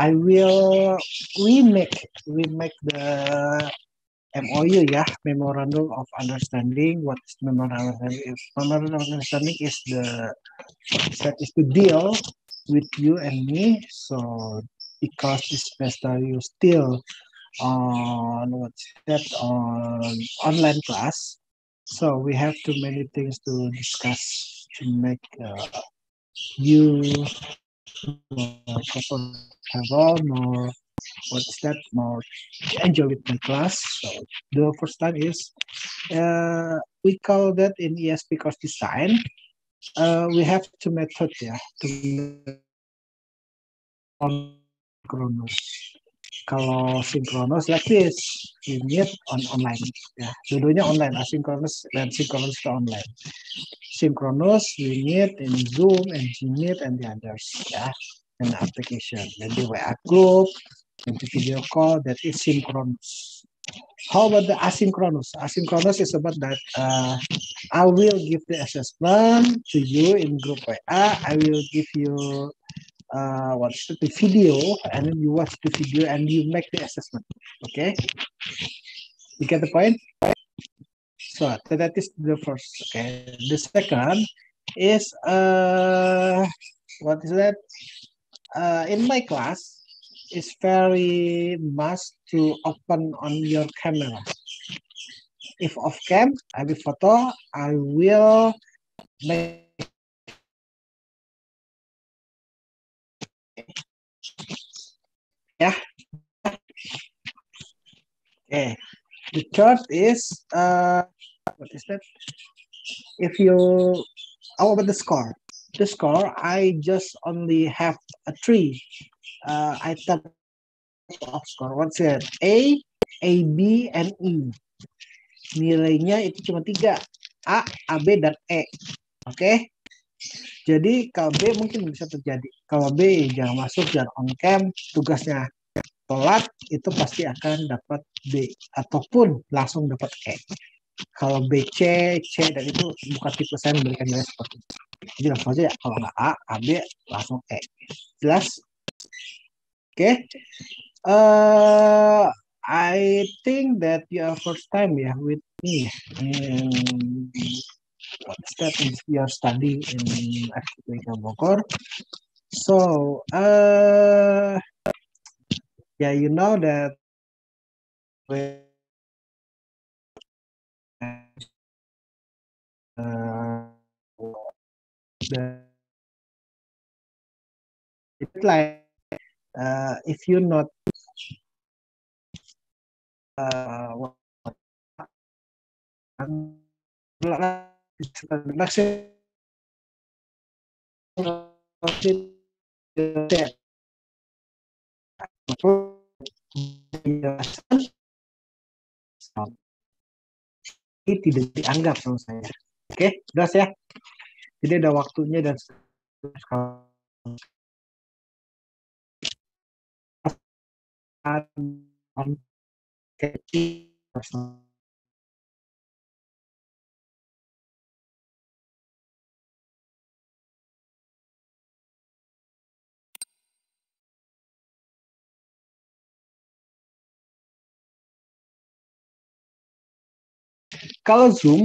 we make the MOU, yeah, Memorandum of Understanding. What is Memorandum of Understanding? Memorandum of Understanding is to deal with you and me. So because this semester you still on on online class, so we have too many things to discuss to make you comfortable, more enjoy with my class. So the first time is we call that in ESP course design. We have two methods, yeah, on synchronous. Kalau synchronous like this, we meet on online. Ya, dua-duanya online, asynchronous dan synchronous itu online. Synchronous, we meet in Zoom and Gmeet and the others, ya, in the application. Then the WA group, and the video call, that is synchronous. How about the asynchronous? Asynchronous is about that I will give the assessment to you in group WA. I will give you what's the video, and then you watch the video and you make the assessment. Okay, you get the point? So that is the first. Okay, the second is what is that? In my class, it's very must to open on your camera. If off cam, I will photo. I will make yeah. Okay. The third is what is that? If you how about the score? The score, I just only have a three item of score. What's it? A, B, and E. Nilainya itu cuma 3. A, B, dan E. Oke? Okay? Jadi kalau B mungkin bisa terjadi. Kalau B jangan masuk, jangan on cam, tugasnya telat, itu pasti akan dapat B. Ataupun langsung dapat E. Kalau B, C, dan itu bukan tipe saya memberikan nilai seperti itu. Jadi langsung aja ya, kalau nggak A, B, langsung E. Jelas? Oke. Okay. I think that you are first time with me in what's that is your study in FTK Bogor. So yeah, you know that it's like if you not ini tidak dianggap sama saya. Oke, jelas ya. Jadi ada waktunya dan kalau Zoom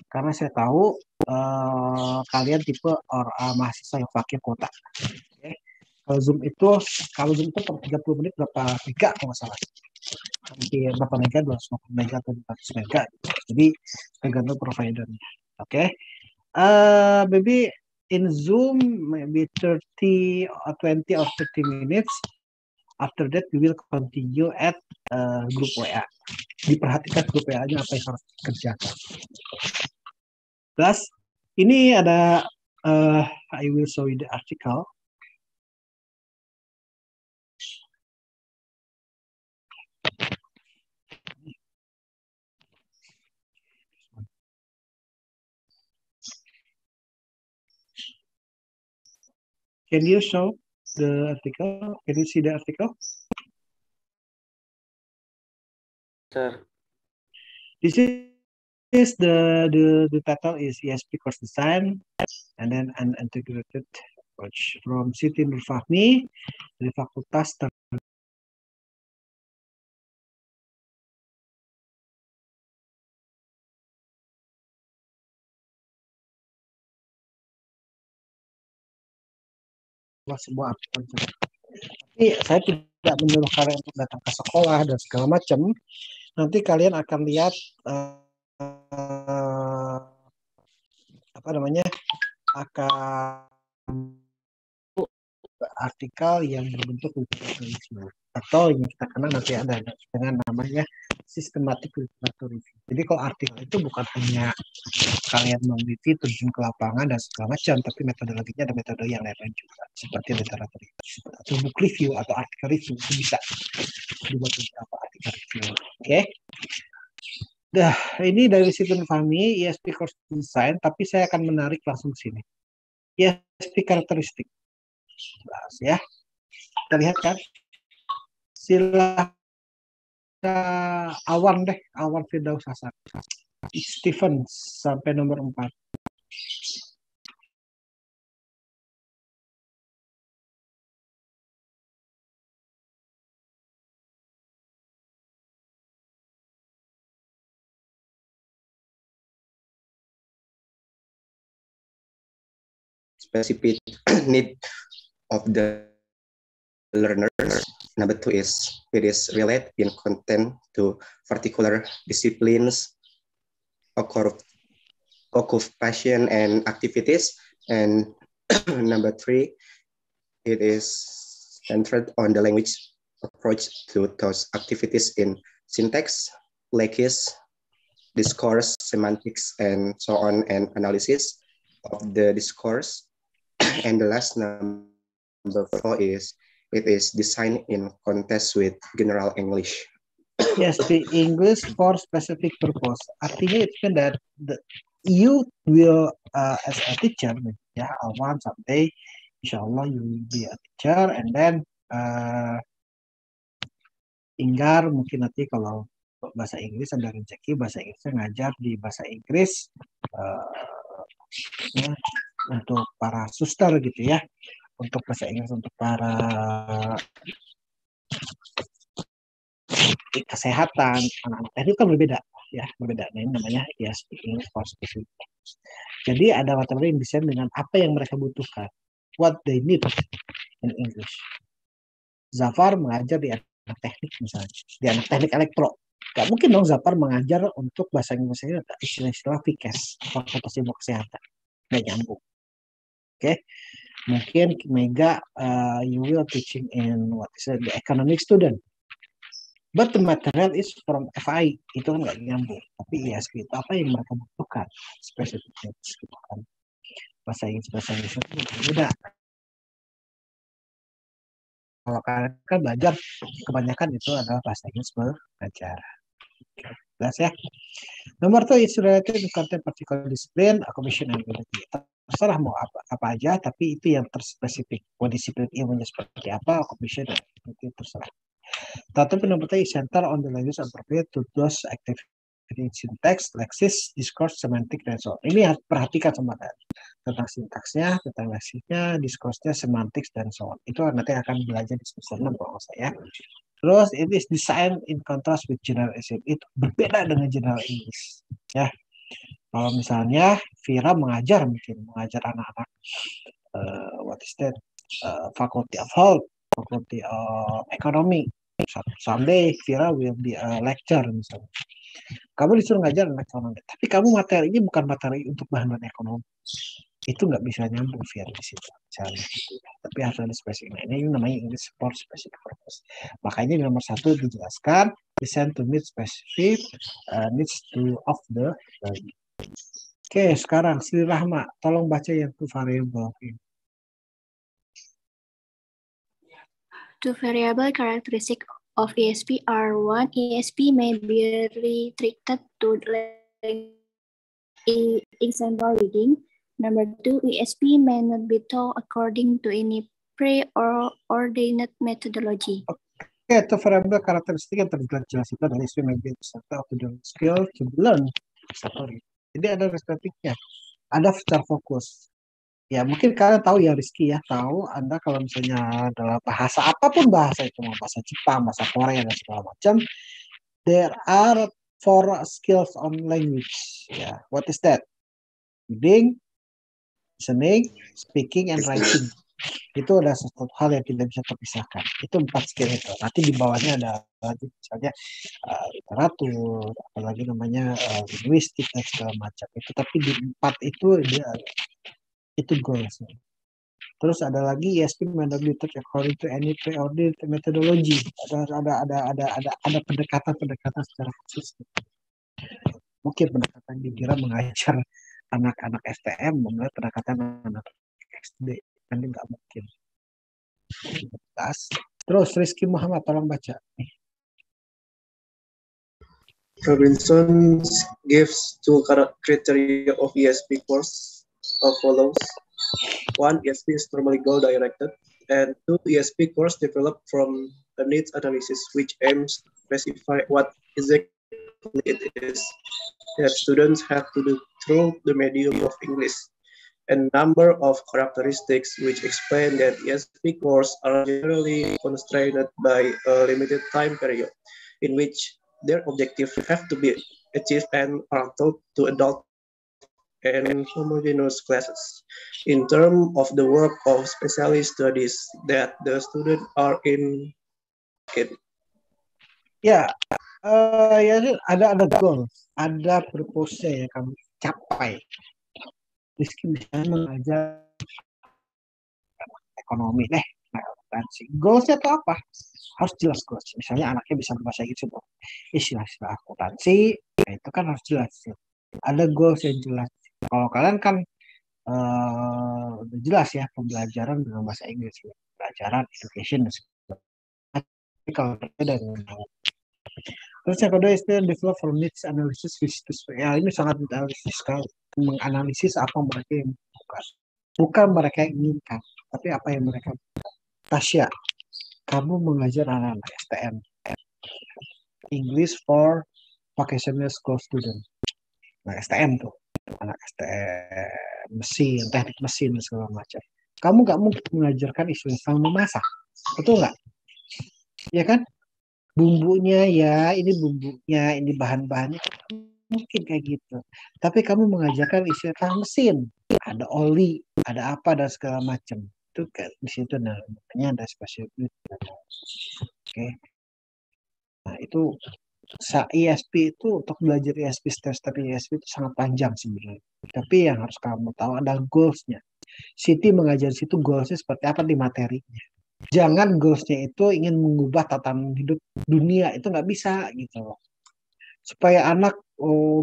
karena saya tahu kalian tipe mahasiswa yang pakai kuota. Okay. Kalau Zoom itu per 30 menit berapa mega kalau nggak salah. Hampir berapa mega, 250 mega atau 400 mega. Jadi tergantung providernya. Oke. Okay. Maybe in Zoom maybe 30 or 20 or 30 minutes. After that we will continue at grup WA. Diperhatikan grup WA-nya apa yang harus dikerjakan. Plus, ini ada I will show you the article. Can you show the article? Can you see the article? Sir. This is is the title is ESP course design, and then an integrated approach from Siti Nur Fahmi dari Fakultas sebuah aplikasi. Tapi saya tidak menyuruh kalian untuk datang ke sekolah dan segala macam. Nanti kalian akan lihat apa namanya, akan artikel yang berbentuk literatur atau yang kita kenal nanti ada dengan namanya systematic literature review. Jadi kalau artikel itu bukan hanya kalian meneliti, terjun ke lapangan dan segala macam, tapi metodologinya ada metode yang lain juga, seperti literatur review atau book review atau artikel review, itu bisa dibuat beberapa artikel review. Oke. Dah, ini dari Siti Nur Fahmi, ESP Course Design, tapi saya akan menarik langsung sini. ESP karakteristik. Bahas ya. Kita lihat kan. Silahkan Awan deh, Awan Firdaus Hasan. Stephen sampai nomor 4. Specific need of the learners. Number 2 is it is related in content to particular disciplines, occupation and activities. And number 3, it is centered on the language approach to those activities in syntax, lexics, discourse, semantics, and so on, and analysis of the discourse. And the last, number 4, is it is designed in context with general English. Yes, the English for specific purpose. Artinya itu kan that you will as a teacher, ya, one someday, inshallah you will be a teacher, and then Inggar mungkin nanti kalau bahasa Inggris ada rezeki bahasa Inggrisnya ngajar di bahasa Inggris ya, untuk para suster gitu ya, untuk bahasa Inggris untuk para kesehatan anak-anak teknik kan berbeda ya, berbeda. Nah, ini namanya ya English for specific. Jadi ada materi yang desain dengan apa yang mereka butuhkan, what they need in English. Zafar mengajar di anak teknik misalnya, di anak teknik elektro. Gak mungkin dong Zafar mengajar untuk bahasa Inggrisnya istilah-istilah FIKES, Fakultas Ilmu Kesehatan. Gak nyambung. Oke. Mungkin Mega, you will teaching in what is it, the economic student. But the material is from FI, itu kan nggak nyambung. Tapi ISP itu apa yang mereka butuhkan, spesifiknya gitu kan. Bahasa Inggris itu beda. Kalau kalian kan belajar, kebanyakan itu adalah bahasa Inggris belajar. Jelas ya. Nomor 2 is related to content particular discipline, occupation and ability. Terserah mau apa aja, tapi itu yang terspesifik. Mau disiplin ilmunya seperti apa, occupation dan ability terserah. Tetapi nomor 3 is center on the language appropriate to those activities in syntax, lexis, discourse, semantik, dan so on. Ini harus perhatikan sama kalian. Tentang sintaksnya, tentang leksisnya, discourse-nya, semantik, dan so on. Itu nanti akan belajar di semester 6 kalau saya. Terus it is designed in contrast with general English. Itu berbeda dengan general English. Ya. Kalau misalnya Vira mengajar anak-anak what is that? Faculty of Health, Faculty of Economy. Someday Vira will be a lecturer misalnya. Kamu disuruh ngajar ekonomi, tapi kamu materinya bukan materi untuk bahan ekonomi. Itu nggak bisa nyambung Vira di situ. Misalnya, gitu. Tapi harus ada spesifik. Nah, ini namanya English for specific purpose. Makanya di nomor 1 dijelaskan designed to meet specific needs of the learning. Oke, sekarang Sri Rahma, tolong baca yang two variable ini. Two variable characteristic of ESP are: one, ESP may be restricted to example reading. Number 2, ESP may not be taught according to any preordained methodology. Oke, two variable karakteristik yang terjelas itu dari ESP may be restricted to the skill to learn aksesoris. Jadi ada perspektifnya, ada secara fokus. Ya mungkin kalian tahu ya Rizky ya, tahu Anda kalau misalnya dalam bahasa apapun bahasa itu, mau bahasa Jepang, bahasa Korea dan segala macam, there are four skills on language. Ya, what is that? Reading, listening, speaking, and writing. Itu adalah sesuatu hal yang tidak bisa terpisahkan. Itu 4 skill itu. Nanti di bawahnya ada lagi misalnya literatur, apalagi namanya linguistik dan segala macam. Itu tapi di 4 itu dia itu goals. Terus ada lagi ESP mentality according to any preordained methodology. Ada pendekatan-pendekatan secara khusus. Mungkin pendekatan dikira mengajar anak-anak STM, mulai pendekatan anak SD, kan nggak mungkin. Terus Rizky Muhammad tolong baca. Robinson gives 2 criteria of ESP course as follows. 1. ESP is normally goal-directed, and 2. ESP course developed from a needs analysis, which aims to specify what exactly it is that students have to do through the medium of English. A number of characteristics which explain that ESP courses are generally constrained by a limited time period, in which their objectives have to be achieved and are taught to adult and homogeneous classes. In terms of the work of specialist studies that the students are in. Ya, ya ada goal, ada purpose yang kamu capai. Rizky misalnya mengajar ekonomi deh, akuntansi. Goalsnya itu apa? Harus jelas goals. Misalnya anaknya bisa berbahasa Inggris untuk istilah-istilah akuntansi, ya itu kan harus jelas. Ada goals yang jelas. Kalau kalian kan udah jelas ya pembelajaran dengan bahasa Inggris, ya. Pelajaran, education, dan segala. Tapi kalau berbeda dengan terus yang kedua itu develop from needs analysis visitors. Ya ini sangat analisis sekali, menganalisis apa mereka yang bukan mereka yang inginkan, tapi apa yang mereka. Tasya, kamu mengajar anak-anak STM, English for Vocational School Student. Nah, STM tuh, anak STM, mesin, teknik mesin, dan segala macam. Kamu nggak mungkin mengajarkan istilah memasak, betul nggak? Ya kan? Bumbunya ya, ini bumbunya, ini bahan-bahannya, mungkin kayak gitu. Tapi kamu mengajarkan istilah mesin, ada oli, ada apa dan segala macam. Itu kan di situ namanya ada spesialis. Oke. Nah, itu ESP itu untuk belajar ESP step ESP itu sangat panjang sebenarnya. Tapi yang harus kamu tahu adalah goals-nya. Siti mengajar situ goals-nya seperti apa di materinya. Jangan goals-nya itu ingin mengubah tatanan hidup dunia, itu nggak bisa gitu. Supaya anak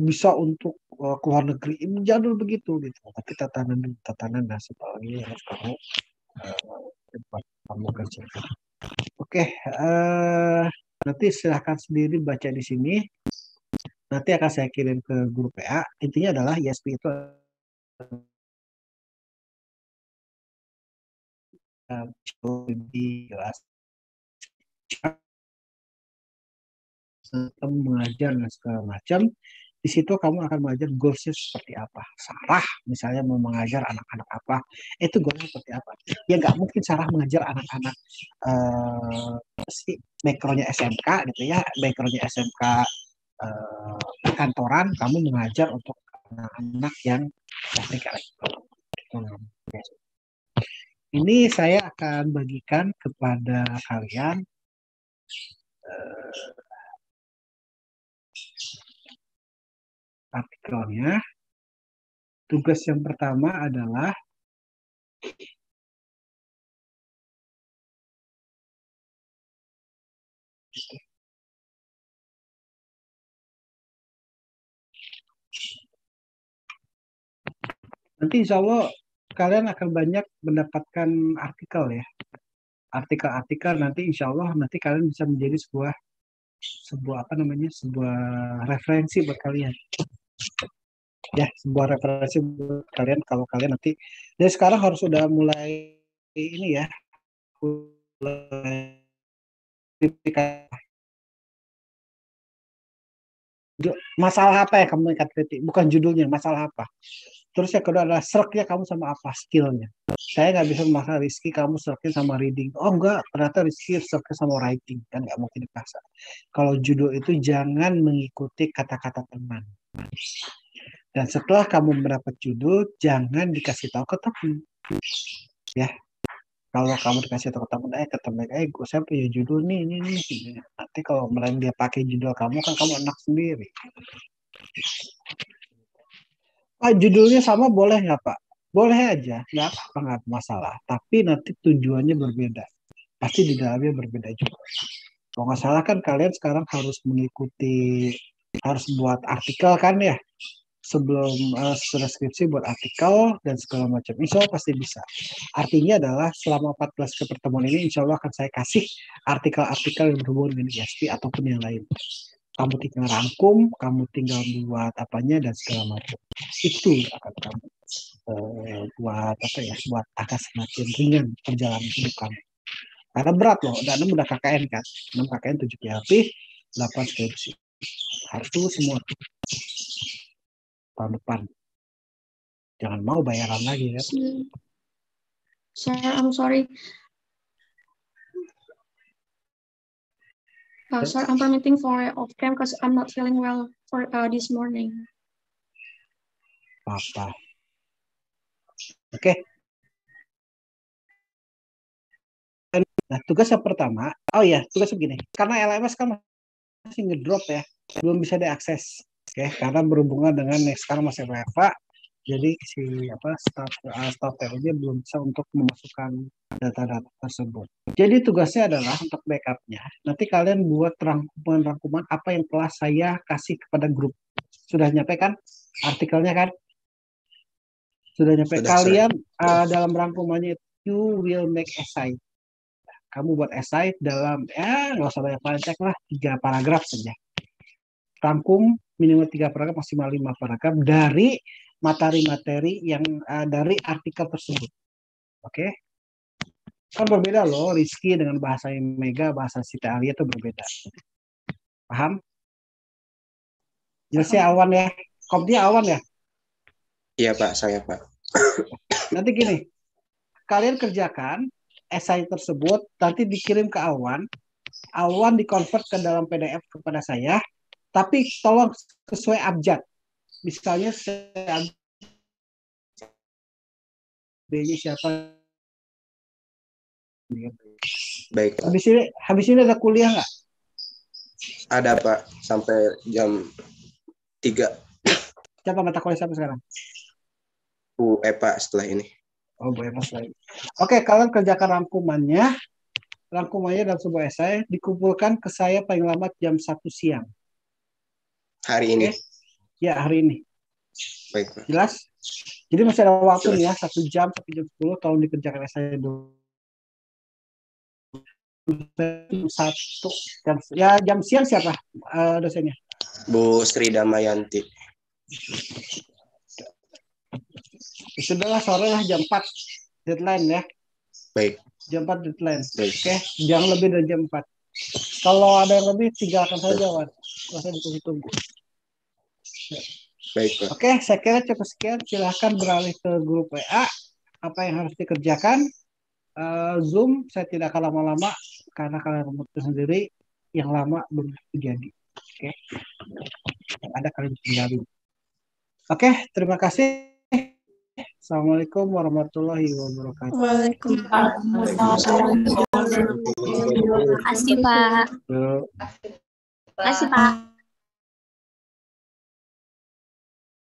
bisa untuk ke luar negeri, jangan begitu gitu. Tapi tatanan nasib ini harus kamu kerjakan. Oke, nanti silahkan sendiri baca di sini. Nanti akan saya kirim ke guru PA. Intinya adalah ESP itu lebih jelas tentang mengajar dan segala macam. Di situ kamu akan belajar goalsnya seperti apa. Sarah misalnya mau mengajar anak-anak apa, itu goalnya seperti apa. Ya nggak mungkin Sarah mengajar anak-anak backgroundnya SMK gitu ya, backgroundnya SMK kantoran, kamu mengajar untuk anak-anak yang teknik elektronik. Ini saya akan bagikan kepada kalian artikelnya. Tugas yang pertama adalah nanti insya Allah kalian akan banyak mendapatkan artikel ya. Artikel-artikel nanti insya Allah nanti kalian bisa menjadi sebuah apa namanya, sebuah referensi buat kalian. Ya, sebuah referensi buat kalian kalau kalian nanti dari sekarang harus sudah mulai ini ya, mulai masalah apa yang kamu ikat kritik, bukan judulnya, masalah apa. Terus yang kedua adalah serknya kamu sama apa, skillnya. Saya nggak bisa memaksa Rizky kamu serknya sama reading. Oh enggak, ternyata Rizky serknya sama writing, kan nggak mungkin dipaksa. Kalau judul itu jangan mengikuti kata-kata teman. Dan setelah kamu mendapat judul, jangan dikasih tahu ke teman. Ya, kalau kamu dikasih tahu ke teman, gue saya punya judul nih, ini. Nanti kalau mereka dia pakai judul kamu, kan kamu enak sendiri. Pak, judulnya sama boleh nggak Pak? Boleh aja, nggak apa-apa, nggak masalah. Tapi nanti tujuannya berbeda. Pasti di dalamnya berbeda juga. Kalau nggak salah kan kalian sekarang harus mengikuti, harus buat artikel kan ya? Sebelum sudah skripsi buat artikel dan segala macam. Insya Allah pasti bisa. Artinya adalah selama 14 pertemuan ini insya Allah akan saya kasih artikel-artikel yang berhubungan dengan ISP ataupun yang lain. Kamu tinggal rangkum, kamu tinggal buat apanya dan segala macam. Itu akan kamu buat apa ya? Buat agak semakin ringan perjalanan hidup kamu. Karena berat loh, dan 6 udah KKN kan. 6 KKN, 7 PHP, 8 skripsi. Harus dulu semua tahun depan. Jangan mau bayaran lagi kan. Sir, I'm sorry. Sir, I'm permitting for off cam because I'm not feeling well for this morning. Apa? Oke. Nah, tugas yang pertama, tugas begini. Karena LMS kan masih ngedrop ya, belum bisa diakses. Oke, karena berhubungan dengan sekarang masih WFA, jadi si staff TU-nya belum bisa untuk memasukkan data-data tersebut. Jadi tugasnya adalah untuk backupnya. Nanti kalian buat rangkuman apa yang telah saya kasih kepada grup. Sudah nyampe kan artikelnya kan? Sudah nyampe. Kalian dalam rangkumannya you will make essay. Kamu buat essay dalam nggak usah banyak lah, 3 paragraf saja. Rangkum minimal 3 paragraf, maksimal 5 paragraf dari materi-materi yang dari artikel tersebut. Oke? Kan berbeda loh, Rizky dengan bahasa Mega, bahasa Siti Alia itu berbeda. Paham? Jelasnya Awan ya? Komnya Awan ya? Iya Pak, saya Pak. Nanti gini, kalian kerjakan esai tersebut, nanti dikirim ke Awan dikonvert ke dalam PDF kepada saya, tapi tolong sesuai abjad. Misalnya B-nya siapa? Baik Pak. Habis ini ada kuliah nggak? Ada Pak, sampai jam 3. Siapa mata kuliah sampai sekarang? Bu Epa setelah ini. Oh, Bu Epa setelah ini. Oke, kalian kerjakan rangkumannya dalam sebuah esai, dikumpulkan ke saya paling lambat jam 1 siang. Hari ini? Ya, hari ini. Baik Pak. Jelas? Jadi masih ada waktu nih ya, 1 jam sampai jam 10, tolong dikerjakan esai dulu. Jam siang siapa dosennya? Bu Sri Damayanti. Sudahlah, sore lah jam 4 deadline ya. Baik. Jam 4 deadline. Baik. Oke, jangan lebih dari jam 4. Kalau ada yang lebih, tinggalkan saja, Wan. Nggak usah ditunggu. Baik Pak. Oke, saya kira cukup sekian. Silahkan beralih ke grup WA. Apa yang harus dikerjakan? Zoom saya tidak akan lama-lama karena kalian memutus sendiri, yang lama belum terjadi. Oke, yang ada kalian tinggalin. Oke, terima kasih. Assalamualaikum warahmatullahi wabarakatuh. Waalaikumsalam. Terima kasih Pak. Terima Terima kasih Pak.